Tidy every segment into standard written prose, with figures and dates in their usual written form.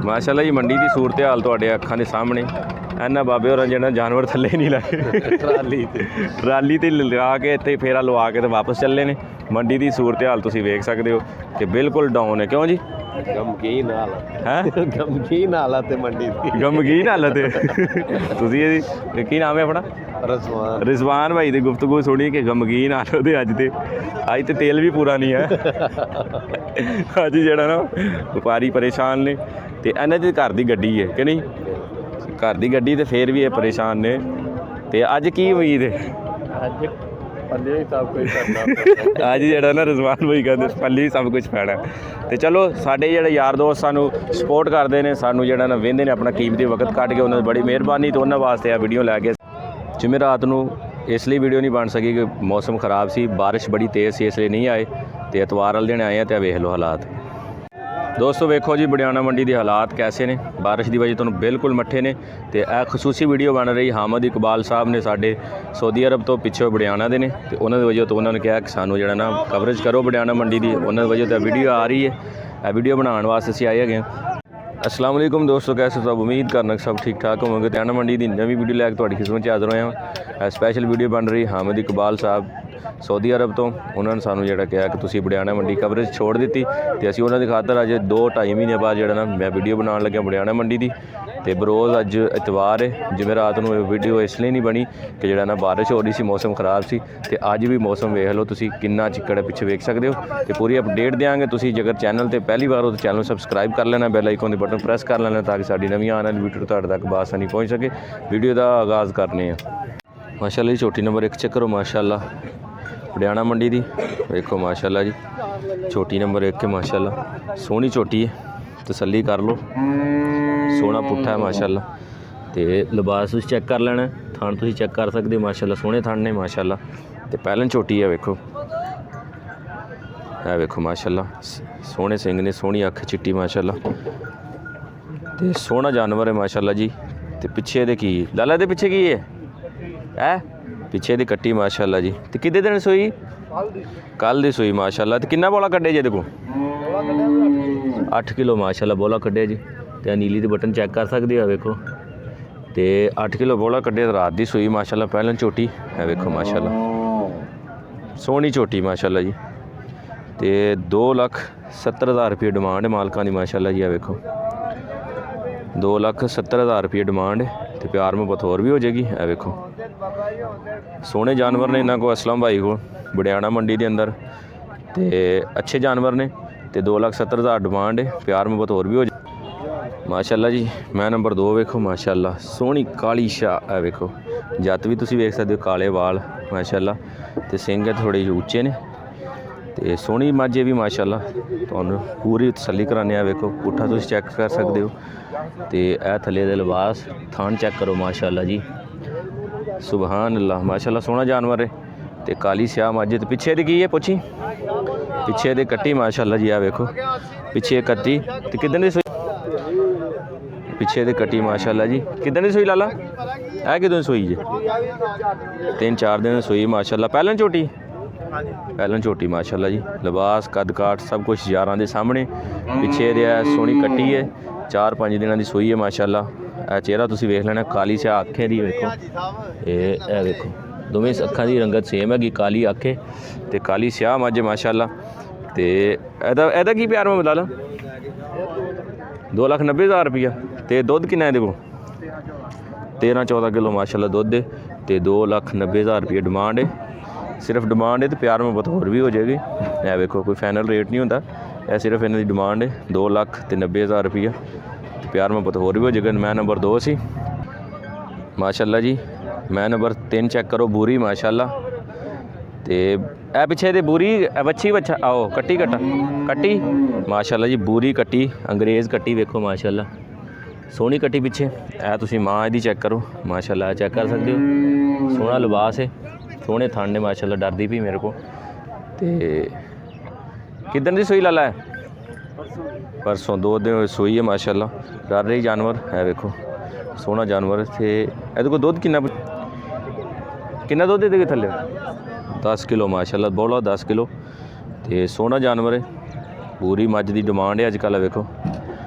माशाल्लाह जी मंडी की सूरत हाल तुहाडे अखां दे सामने इन्ना बाबे होरां जिहड़ा जानवर थल्ले नहीं लाए ट्राली ते लगा के इत्थे फेरा लवा के ते वापस चले ने। मंडी की सूरत हाल तुसीं वेख सकदे हो कि बिल्कुल डाउन है। क्यों जी? गमगीन हालत है गमगीन हालत है मंडी की। गमगीन हालत है। तुसीं ਇਹਦੀ ਕੀ ਨਾਮ ਹੈ ਆਪਣਾ? रिजवान भाई की गुफ्तगू सुनी कि गमगीन हालत है अज तो तेल भी पूरा नहीं है। अज जरा ना व्यापारी परेशान ने तो इन्हों च घर की गड्डी है कि नहीं? घर की गड्डी तो फिर भी ये परेशान ने तो अज की उम्मीद है? अज जरा ना रिजवान भाई कहते पल्ले ही सब कुछ पैना। तो चलो साढ़े जो यार दोस्त सानू सपोर्ट करते हैं, सानू जो ना वेंदे ने अपना कीमती वक्त कट के उन्होंने बड़ी मेहरबानी। तो उन्होंने वास्ते आ वीडियो लैके जिमें रात को इसलिए वीडियो नहीं बन सकी कि मौसम खराब सी, बारिश बड़ी तेज़ सी, इसलिए नहीं आए। तो एतवार वाले दिन आए हैं तो वेख लो हालात। दोस्तों वेखो जी बड़ियाना मंडी के हालात कैसे ने, बारिश की वजह तो बिल्कुल मट्ठे ने। तो यह खसूसी वीडियो बन रही हामिद इकबाल साहब ने साढ़े सऊदी अरब तो पिछे बड़ियाना के ने। तो उन्होंने वजह तो उन्होंने कहा कि सानू जो ना कवरेज करो बड़ियाना मंडी की। उन्होंने वजह तो वीडियो आ रही है, यह वीडियो बनाने वास्ते असीं आए हैं। अस्सलाम वालेकुम दोस्तों, कैसे सब? उम्मीद करना सब ठीक ठाक होंगे। बड़ियाना मंडी की नवी वीडियो लैके तुहाडी खिदमत च हाज़र होया। स्पैशल वीडियो बन रही हामिद इकबाल साहब सऊदी अरब तो। उन्होंने सानू जो कहा कि तुसीं बड़ियाना मंडी कवरेज छोड़ दी। तो असीं उन्होंने खातर अज 2-2.5 महीने बाद जो ना मैं वीडियो बनाने लग्या बड़ियाना मंडी की। तो बरोज़ अज इतवार है, जिमें रात को वीडियो इसलिए नहीं बनी कि जो ना बारिश हो रही सी, मौसम खराब सी। तो अज भी मौसम वेख लो तुसीं कितना चिक्कड़ है, पिछे वेख सकते हो। तो पूरी अपडेट देंगे। तुसीं जेकर चैनल पर पहली बार हो तो चैनल सबसक्राइब कर लेना, बैल आइकन के बटन प्रेस कर लेना ताकि साडी नवीं आने वाली वीडियो तुहाडे तक बासानी पहुँच सके। वीडियो का आगाज़ करने माशाल्लाह जी। छोटी नंबर 1 चेक करो माशाल्लाह बड़ियाना मंडी की। देखो माशाल्लाह जी छोटी नंबर 1 है माशाल्लाह, सोहनी छोटी है, तसल्ली कर लो। सोहना पुट्ठा है माशाल्लाह। तो लिबास तुसीं चेक कर लेना, थान तुसीं चेक कर सकते माशाल्लाह, सोहने थान ने माशाल्लाह। तो पहलन छोटी है वेखो, है वेखो माशाल्लाह, सोहने सिंह ने, सोहनी अख चिट्टी माशाल्लाह। तो सोहना जानवर है माशाल्लाह जी। तो पिछे दे की लाला दे पिछे की है पिछे दी कट्टी माशाल्लाह जी। तो कितने दिन सोई? कल दी सोई माशाल्लाह। तो कितना बोला कड्ढे जी देखो? 8 किलो माशाल्लाह बोला कड्ढे जी। तो नीली दे बटन चेक कर सकते हो वेखो। तो 8 किलो बोला कड्ढे, रात दी सोई माशाल्लाह। पहलन झोटी है वेखो माशाल्लाह, सोहनी झोटी माशाल्लाह जी। तो 2,70,000 रुपये डिमांड है मालकां दी माशाल्लाह जी। है वेखो 2,70,000 रुपये डिमांड है। तो प्यार मुहब्बत होर भी हो जाएगी। है वेखो सोहने जानवर ने इन्हों को, असलम भाई को बड़ियाना मंडी के अंदर। तो अच्छे जानवर ने। तो 2,70,000 डिमांड है, प्यार मुहब्बत होर भी हो जाए माशाल्लाह जी। मैं नंबर 2 वेखो माशाल्लाह, सोहनी काली शाह। है वेखो जत भी तुसीं वेख सकते हो, काले वाल माशाल्लाह। तो सिंह थोड़े उच्चे ने। तो सोहनी माझे भी माशाल्लाह, तुहानूं पूरी तसल्ली कराने। वेखो पुट्ठा तुसीं चेक कर सकते हो। तो यह थल्ले दे लिबास थान चेक करो माशाल्लाह जी, सुबहान अल्लाह माशाल्लाह, सोहना जानवर है। तो काली स्याह माझे। तो पिछे दी की है पुछी? पिछे दे कट्टी माशाल्लाह जी। आ वेखो पिछे कट्टी। तो कितने दी सोई? पिछे दे कट्टी माशाल्लाह जी। कितने दी सोई लाला? है कितने सोई जी? 3-4 दिन सोई माशाल्लाह। पहलन झोटी? पहलन झोटी माशाल्लाह जी। लिबास कद काट सब कुछ यारां दे सामने। पिछे दे सोहनी कट्टी है, 4-5 दिनों की सोई है माशाल्लाह। चेहरा तुसीं वेख लेना, काली स्याह अखें दी वेखो। ये वेखो दोवें अखां की रंगत सेम हैगी, काली अख है तो काली स्याह मझ माशाल्लाह। तो एदा की प्यार में बता ला? 2,90,000 रुपया। तो दुध किन्ना है? 13-14 किलो माशाल्लाह दुध है। तो 2,90,000 रुपये डिमांड है, सिर्फ डिमांड है। तो प्यार मुहब्बत होर भी हो जाएगी। यह वेखो कोई फाइनल रेट नहीं होता, यह सिर्फ इन्हों की डिमांड है 2,90,000 रुपया। तो प्यार मुहब्बत होर भी हो जाएगा। मैं नंबर 2 सी माशाल्लाह जी। मैं नंबर 3 चेक करो, बूरी माशाल्लाह। तो ए पिछे दे बूरी बच्छी बच्छा आओ कट्टी कट्टा कट्टी माशाल्लाह जी। बूरी कट्टी अंग्रेज़ कट्टी वेखो माशाल्लाह, सोहनी कट्टी पिछे। ए तुसीं माँ इहदी चेक करो माशाल्लाह, चेक कर सकते हो। सोहना लिबास है, सोहने थान ने माशाल्लाह। डरदी भी मेरे को। तो किदन दी सोई लाला है? परसों 2 दिन सोई है माशाल्लाह। डर रही जानवर है वेखो, सोहना जानवर। तो ये को दुध किन्ना दुध दे थल्ले? 10 किलो माशाल्लाह, बोला 10 किलो। तो सोहना जानवर है। ਪੂਰੀ ਮੱਝ ਦੀ ਡਿਮਾਂਡ ਹੈ ਅੱਜ ਕੱਲ੍ਹ ਵੇਖੋ।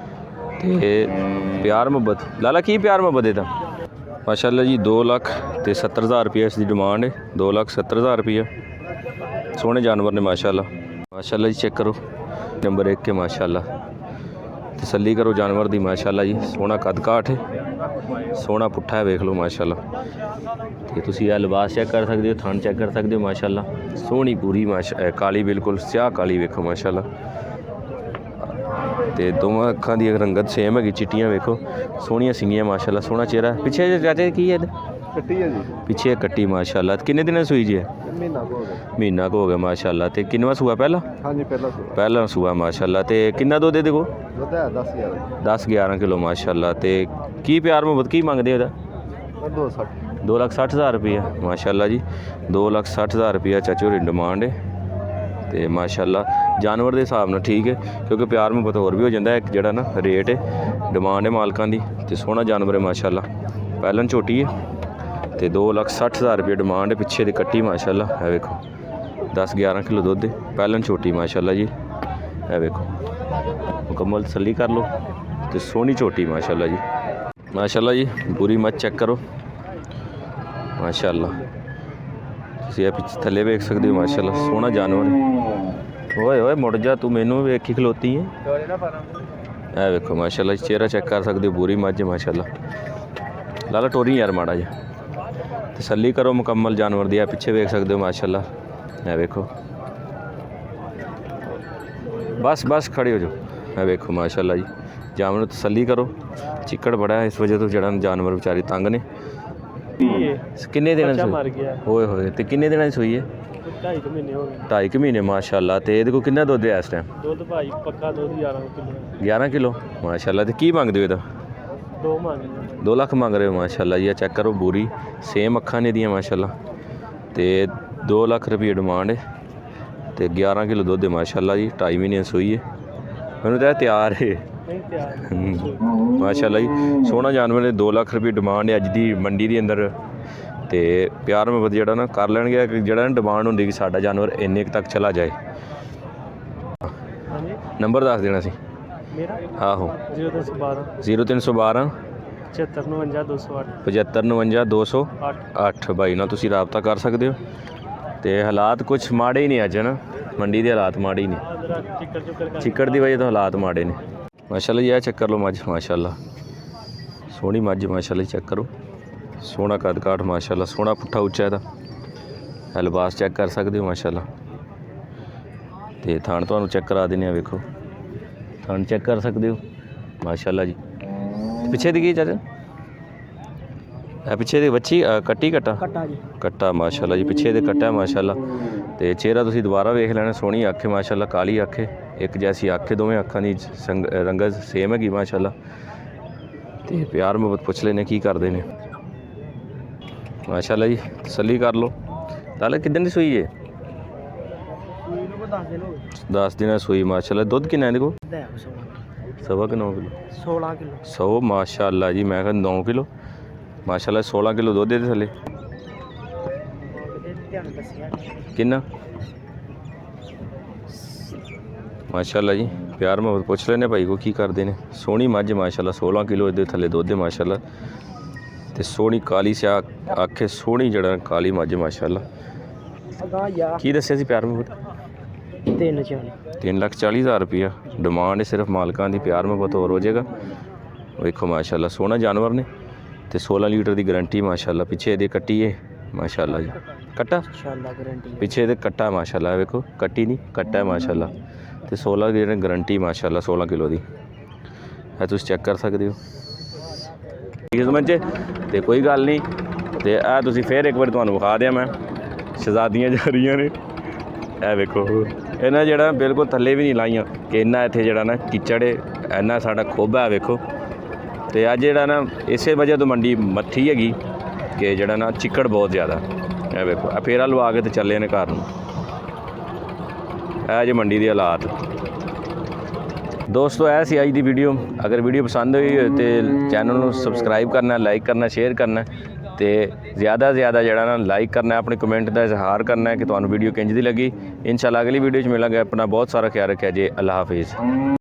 ਤੇ ਪਿਆਰ ਮੁਹੱਬਤ ਲਾਲਾ ਕੀ ਪਿਆਰ ਮੁਹੱਬਤ ਇਹਦਾ ਮਾਸ਼ਾਅੱਲਾ ਜੀ 2,70,000 ਰੁਪਏ ਇਸ ਦੀ ਡਿਮਾਂਡ ਹੈ। 2,70,000 ਰੁਪਏ ਸੋਹਣੇ ਜਾਨਵਰ ਨੇ ਮਾਸ਼ਾਅੱਲਾ। ਮਾਸ਼ਾਅੱਲਾ ਜੀ ਚੈੱਕ ਕਰੋ ਨੰਬਰ 1 ਹੈ ਮਾਸ਼ਾਅੱਲਾ। ਤਸੱਲੀ ਕਰੋ ਜਾਨਵਰ ਦੀ ਮਾਸ਼ਾਅੱਲਾ ਜੀ। ਸੋਹਣਾ ਕੱਦ ਕਾਠ ਹੈ, ਸੋਹਣਾ ਪੁੱਠਾ ਹੈ ਵੇਖ ਲਓ ਮਾਸ਼ਾਅੱਲਾ। ਤੇ ਤੁਸੀਂ ਇਹ ਲਿਬਾਸ ਚੈੱਕ ਕਰ ਸਕਦੇ ਹੋ, ਥਣ ਚੈੱਕ ਕਰ ਸਕਦੇ ਹੋ ਮਾਸ਼ਾਅੱਲਾ। ਸੋਹਣੀ ਪੂਰੀ ਕਾਲੀ ਬਿਲਕੁਲ ਸਿਆਹ ਕਾਲੀ ਵੇਖੋ ਮਾਸ਼ਾਅੱਲਾ। ਤੇ ਦੋਵਾਂ ਅੱਖਾਂ ਦੀ ਰੰਗਤ ਸੇਮ ਹੈਗੀ, ਚਿੱਟੀਆਂ ਵੇਖੋ, ਸੋਹਣੀਆਂ ਸਿੰਗੀਆਂ ਮਾਸ਼ਾਅੱਲਾ। ਸੋਹਣਾ ਚਿਹਰਾ। ਪਿੱਛੇ ਚਾਚਾ ਕੀ ਹੈ ਕੱਟੀ ਹੈ ਜੀ, ਪਿੱਛੇ ਕੱਟੀ ਮਾਸ਼ਾਅੱਲਾ। ਕਿੰਨੇ ਦਿਨਾਂ ਸੂਈ ਜੀ ਹੈ ਮਹੀਨਾ ਹੋ ਗਿਆ। ਮਹੀਨਾ ਕੁ ਹੋ ਗਿਆ ਮਾਸ਼ਾਅੱਲਾ। ਤੇ ਕਿੰਨਵਾਂ ਸੂਆ ਪਹਿਲਾ ਹਾਂਜੀ ਪਹਿਲਾਂ ਸੂਆ। ਪਹਿਲਾ ਸੂਆ ਮਾਸ਼ਾਅੱਲਾ। ਤੇ ਕਿੰਨਾ ਦੁੱਧ ਇਹਦੇ ਕੋਲ ਦੁੱਧ ਹੈ 10,000 10-11 ਕਿਲੋ ਮਾਸ਼ਾਅੱਲਾ। ਤੇ ਕੀ ਪਿਆਰ ਮੁਹੱਬਤ ਕੀ ਮੰਗਦੇ ਉਹਦਾ 260 2,60,000 ਰੁਪਈਆ ਮਾਸ਼ਾਅੱਲਾ ਜੀ। 2,60,000 ਰੁਪਈਆ ਚਾਚੇ ਹੋਰੀ ਡਿਮਾਂਡ ਹੈ। ਤੇ ਮਾਸ਼ਾਅੱਲਾ ਜਾਨਵਰ ਦੇ ਹਿਸਾਬ ਨਾਲ ਠੀਕ ਹੈ, ਕਿਉਂਕਿ ਪਿਆਰ ਮੁਹੱਬਤ ਹੋਰ ਵੀ ਹੋ ਜਾਂਦਾ ਇੱਕ ਜਿਹੜਾ ਨਾ ਰੇਟ ਹੈ ਡਿਮਾਂਡ ਹੈ ਮਾਲਕਾਂ ਦੀ। ਤੇ ਸੋਹਣਾ ਜਾਨਵਰ ਹੈ ਮਾਸ਼ਾਅੱਲਾ। ਪਹਿਲਨ ਝੋਟੀ ਹੈ ਤੇ 2,60,000 ਰੁਪਏ ਡਿਮਾਂਡ ਹੈ। ਪਿੱਛੇ ਦੀ ਕੱਟੀ ਮਾਸ਼ਾਅੱਲਾ ਇਹ ਵੇਖੋ 10-11 ਕਿਲੋ ਦੁੱਧ ਹੈ। ਪਹਿਲਨ ਝੋਟੀ ਮਾਸ਼ਾਅੱਲਾ ਜੀ ਇਹ ਵੇਖੋ। ਮੁਕੰਮਲ ਤਸੱਲੀ ਕਰ ਲਓ ਤੇ ਸੋਹਣੀ ਝੋਟੀ ਮਾਸ਼ਾਅੱਲਾ ਜੀ। ਮਾਸ਼ਾਅੱਲਾ ਜੀ ਪੂਰੀ ਮੱਝ ਚੈੱਕ ਕਰੋ ਮਾਸ਼ਾਅੱਲਾ। ਤੁਸੀਂ ਇਹ ਪਿੱਛੇ ਥੱਲੇ ਵੇਖ ਸਕਦੇ ਹੋ ਮਾਸ਼ਾਅੱਲਾ। ਸੋਹਣਾ ਜਾਨਵਰ ਹੈ। ਓਏ ਓਏ ਮੁੜ ਜਾ ਤੂੰ, ਮੈਨੂੰ ਵੇਖੀ ਖਲੋਤੀ ਹੈ। ਇਹ ਵੇਖੋ ਮਾਸ਼ਾਅੱਲਾ ਜੀ ਚਿਹਰਾ ਚੈੱਕ ਕਰ ਸਕਦੇ ਹੋ। ਪੂਰੀ ਮੱਝ ਮਾਸ਼ਾਅੱਲਾ। ਲਾਲਾ ਟੋਰੀ ਯਾਰ ਮਾੜਾ ਜਿਹਾ ਤਸੱਲੀ ਕਰੋ ਮੁਕੰਮਲ ਜਾਨਵਰ ਦੀ। ਆ ਪਿੱਛੇ ਵੇਖ ਸਕਦੇ ਹੋ ਮਾਸ਼ਾਅੱਲਾ। ਇਹ ਵੇਖੋ ਬਸ ਖੜੇ ਹੋ ਜਾਓ। ਇਹ ਵੇਖੋ ਮਾਸ਼ਾਅੱਲਾ ਜੀ ਜਾਨਵਰ ਨੂੰ ਤਸੱਲੀ ਕਰੋ। ਚਿੱਕੜ ਬੜਾ ਹੈ ਇਸ ਵਜ੍ਹਾ ਤੋਂ ਜਿਹੜਾ ਜਾਨਵਰ ਵਿਚਾਰੇ ਤੰਗ ਨੇ। ਕਿੰਨੇ ਦਿਨਾਂ ਦੀ ਮਰ ਗਿਆ ਹੋਏ ਹੋਏ ਤੇ ਕਿੰਨੇ ਦਿਨਾਂ ਦੀ ਸੂਈ ਹੈ 2.5 ਮਹੀਨੇ ਹੋ ਗਏ। 2.5 ਮਹੀਨੇ ਮਾਸ਼ਾਅੱਲਾ। ਤੇ ਇਹਦੇ ਕੋਲ ਕਿੰਨਾ ਦੁੱਧ ਹੈ ਇਸ ਟਾਈਮ ਦੁੱਧ ਭਾਈ ਪੱਕਾ ਦੁੱਧ 11 ਕਿਲੋ 11 ਕਿਲੋ ਮਾਸ਼ਾਅੱਲਾ। ਤੇ ਕੀ ਮੰਗਦੇ ਹੋ ਇਹਦਾ 2 ਮੰਗਦੇ 2 ਲੱਖ ਮੰਗ ਰਹੇ ਹੋ ਮਾਸ਼ਾਅੱਲਾ ਜੀ। ਆ ਚੈੱਕ ਕਰੋ ਬੂਰੀ ਸੇਮ ਅੱਖਾਂ ਨੇ ਦੀਆਂ ਮਾਸ਼ਾਅੱਲਾ। ਤੇ 2 ਲੱਖ ਰੁਪਏ ਡਿਮਾਂਡ ਹੈ ਤੇ 11 ਕਿਲੋ ਦੁੱਧ ਹੈ ਮਾਸ਼ਾਅੱਲਾ ਜੀ। 2.5 ਮਹੀਨੇ ਸੂਈ ਹੈ। ਮੈਨੂੰ ਤਾਂ ਤਿਆਰ ਹੈ ਨਹੀਂ ਤਿਆਰ ਮਾਸ਼ਾਅੱਲਾ ਜੀ। ਸੋਹਣਾ ਜਾਨਵਰ ਹੈ। 2 ਲੱਖ ਰੁਪਏ ਡਿਮਾਂਡ ਹੈ ਅੱਜ ਦੀ ਮੰਡੀ ਦੇ ਅੰਦਰ। ਤੇ ਪਿਆਰ ਮੁਹੱਬਤ ਜਿਹੜਾ ਨਾ ਕਰ ਲੈਣਗੇ ਕਿ ਜਿਹੜਾ ਨਾ ਡਿਮਾਂਡ ਹੁੰਦੀ ਕਿ ਸਾਡਾ ਜਾਨਵਰ ਇੰਨੇ ਕੁ ਤੱਕ ਚਲਾ ਜਾਏ। ਨੰਬਰ ਦੱਸ ਦੇਣਾ ਸੀ ਮੇਰਾ ਆਹੋ 0312 0312 7559 208 7559 208 ਬਾਈ ਨਾਲ ਤੁਸੀਂ ਰਾਬਤਾ ਕਰ ਸਕਦੇ ਹੋ। ਤੇ ਹਾਲਾਤ ਕੁਝ ਮਾੜੇ ਹੀ ਨਹੀਂ ਅੱਜ ਨਾ ਮੰਡੀ ਦੇ ਹਾਲਾਤ ਮਾੜੇ ਹੀ ਨੇ। ਚਿੱਕੜ ਦੀ ਵਜ੍ਹਾ ਤੋਂ ਹਾਲਾਤ ਮਾੜੇ ਨੇ ਮਾਸ਼ਾਅੱਲਾ ਜੀ। ਇਹ ਚੈੱਕ ਕਰ ਲਓ ਮੱਝ ਮਾਸ਼ਾਅੱਲਾ। ਸੋਹਣੀ ਮੱਝ ਮਾਸ਼ਾਅੱਲਾ ਚੈੱਕ ਕਰੋ। ਸੋਹਣਾ ਕੱਦ ਕਾਠ ਮਾਸ਼ਾਅੱਲਾ। ਸੋਹਣਾ ਪੁੱਠਾ ਉੱਚਾ ਇਹਦਾ। ਇਹ ਲਿਬਾਸ ਚੈੱਕ ਕਰ ਸਕਦੇ ਹੋ ਮਾਸ਼ਾਅੱਲਾ। ਤੇ ਥਣ ਤੁਹਾਨੂੰ ਚੈੱਕ ਕਰਾ ਦਿੰਦੇ ਆ ਵੇਖੋ। ਥਣ ਚੈੱਕ ਕਰ ਸਕਦੇ ਹੋ ਮਾਸ਼ਾਅੱਲਾ ਜੀ। ਪਿੱਛੇ ਦੀ ਕੀ ਚਾਚਾ ਇਹ ਪਿੱਛੇ ਦੀ ਬੱਚੀ ਕੱਟੀ ਕੱਟਾ ਜੀ ਕੱਟਾ ਮਾਸ਼ਾਅੱਲਾ ਜੀ। ਪਿੱਛੇ ਦੇ ਕੱਟਾ ਮਾਸ਼ਾਅੱਲਾ। ਤੇ ਚਿਹਰਾ ਤੁਸੀਂ ਦੁਬਾਰਾ ਵੇਖ ਲੈਣਾ। ਸੋਹਣੀ ਅੱਖ ਹੈ ਮਾਸ਼ਾਅੱਲਾ। ਕਾਲੀ ਅੱਖ ਹੈ, ਇੱਕ ਜੈਸੀ ਅੱਖ ਹੈ। ਦੋਵੇਂ ਅੱਖਾਂ ਦੀ ਰੰਗਤ ਸੇਮ ਹੈਗੀ ਮਾਸ਼ਾਅੱਲਾ। ਤੇ ਪਿਆਰ ਮੁਹੱਬਤ ਪੁੱਛ ਲੈਣੇ ਕੀ ਕਰਦੇ ਨੇ ਮਾਸ਼ਾਅੱਲਾ ਜੀ। ਤਸੱਲੀ ਕਰ ਲਓ। ਲਾਲਾ ਕਿੱਦਣ ਦੀ ਸੂਈ ਹੈ 10 ਦਿਨਾਂ ਸੂਈ ਮਾਸ਼ਾਅੱਲਾ। ਦੁੱਧ ਕਿੰਨਾ ਇਹਦੇ ਕੋਲ 9.5 ਕਿਲੋ 16 ਕਿਲੋ 100 ਮਾਸ਼ਾਅੱਲਾ ਜੀ। ਮੈਂ ਕਹਿੰਦਾ 9 ਕਿਲੋ ਮਾਸ਼ਾਅੱਲਾ। 16 ਕਿਲੋ ਦੁੱਧ ਦੇ ਥੱਲੇ ਕਿੰਨਾ ਮਾਸ਼ਾਅੱਲਾ ਜੀ। ਪਿਆਰ ਮੁਹੱਬਤ ਪੁੱਛ ਲੈਣੇ ਭਾਈ ਕੋ ਕੀ ਕਰਦੇ ਨੇ। ਸੋਹਣੀ ਮੱਝ ਮਾਸ਼ਾਅੱਲਾ। 16 ਕਿਲੋ ਇਹਦੇ ਥੱਲੇ ਦੁੱਧ ਹੈ ਮਾਸ਼ਾਅੱਲਾ। ਤੇ ਸੋਹਣੀ ਕਾਲੀ ਸਿਆਹ ਅੱਖ ਹੈ। ਸੋਹਣੀ ਜਿਹੜਾ ਕਾਲੀ ਮੱਝ ਮਾਸ਼ਾਅੱਲਾ। ਕੀ ਦੱਸਿਆ ਸੀ ਪਿਆਰ ਮੁਹੱਬਤ 3,40,000 ਰੁਪਇਆ ਡਿਮਾਂਡ ਹੈ ਸਿਰਫ ਮਾਲਕਾਂ ਦੀ। ਪਿਆਰ ਮੁਹੱਬਤ ਹੋਰ ਹੋ ਜਾਏਗਾ। ਵੇਖੋ ਮਾਸ਼ਾਅੱਲਾ ਸੋਹਣਾ ਜਾਨਵਰ ਨੇ ਤੇ 16 ਲੀਟਰ ਦੀ ਗਰੰਟੀ ਮਾਸ਼ਾਅੱਲਾ। ਪਿੱਛੇ ਇਹਦੇ ਕੱਟੀ ਹੈ ਮਾਸ਼ਾਅੱਲਾ ਜੀ। ਕੱਟਾ ਇੰਸ਼ਾਅੱਲਾ ਗਾਰੰਟੀ ਪਿੱਛੇ ਇਹਦੇ ਕੱਟਾ ਮਾਸ਼ਾਅੱਲਾ। ਵੇਖੋ ਕੱਟੀ ਨਹੀਂ ਕੱਟਾ ਹੈ ਮਾਸ਼ਾਅੱਲਾ। ਤੇ 16 ਦੀ ਗਰੰਟੀ ਮਾਸ਼ਾਅੱਲਾ 16 ਕਿਲੋ ਦੀ ਹੈ। ਤੁਸੀਂ ਚੈੱਕ ਕਰ ਸਕਦੇ ਹੋ ਕਿਸਮਤ 'ਚ। ਤੇ ਕੋਈ ਗੱਲ ਨਹੀਂ। ਤੇ ਇਹ ਤੁਸੀਂ ਫਿਰ ਇੱਕ ਵਾਰ ਤੁਹਾਨੂੰ ਵਿਖਾ ਦਿਆਂ ਮੈਂ ਸ਼ਹਿਜ਼ਾਦੀਆਂ ਜਾ ਰਹੀਆਂ ਨੇ। ਇਹ ਵੇਖੋ ਇਹਨਾਂ ਜਿਹੜਾ ਬਿਲਕੁਲ ਥੱਲੇ ਵੀ ਨਹੀਂ ਲਾਈਆਂ ਕਿ ਇੰਨਾ ਇੱਥੇ ਜਿਹੜਾ ਨਾ ਕਿਚੜ ਇੰਨਾ ਸਾਡਾ ਖੋਬਾ ਵੇਖੋ। ਤੇ ਅੱਜ ਜਿਹੜਾ ਨਾ ਇਸੇ ਵਜ੍ਹਾ ਤੋਂ ਮੰਡੀ ਮੱਠੀ ਹੈਗੀ ਕਿ ਜਿਹੜਾ ਨਾ ਚਿੱਕੜ ਬਹੁਤ ਜ਼ਿਆਦਾ। ਇਹ ਵੇਖੋ ਆ ਫੇਰਾ ਲਵਾ ਕੇ ਤੇ ਚੱਲੇ ਨੇ ਘਰ ਨੂੰ। ਇਹ ਜੇ ਮੰਡੀ ਦੇ ਹਾਲਾਤ ਦੋਸਤੋ। ਇਹ ਸੀ ਅੱਜ ਦੀ ਵੀਡੀਓ। ਅਗਰ ਵੀਡੀਓ ਪਸੰਦ ਹੋਈ ਤੇ ਚੈਨਲ ਨੂੰ ਸਬਸਕ੍ਰਾਈਬ ਕਰਨਾ, ਲਾਈਕ ਕਰਨਾ, ਸ਼ੇਅਰ ਕਰਨਾ ਤੇ ਜ਼ਿਆਦਾ ਜਿਹੜਾ ਨਾ ਲਾਈਕ ਕਰਨਾ। ਆਪਣੇ ਕਮੈਂਟ ਦਾ ਇਜ਼ਹਾਰ ਕਰਨਾ ਕਿ ਤੁਹਾਨੂੰ ਵੀਡੀਓ ਕਿੰਝ ਦੀ ਲੱਗੀ। इंशाल्लाह अगली वीडियो 'ਚ मिलांगे। अपना बहुत सारा ख्याल रखा जी। अल्लाह हाफिज़।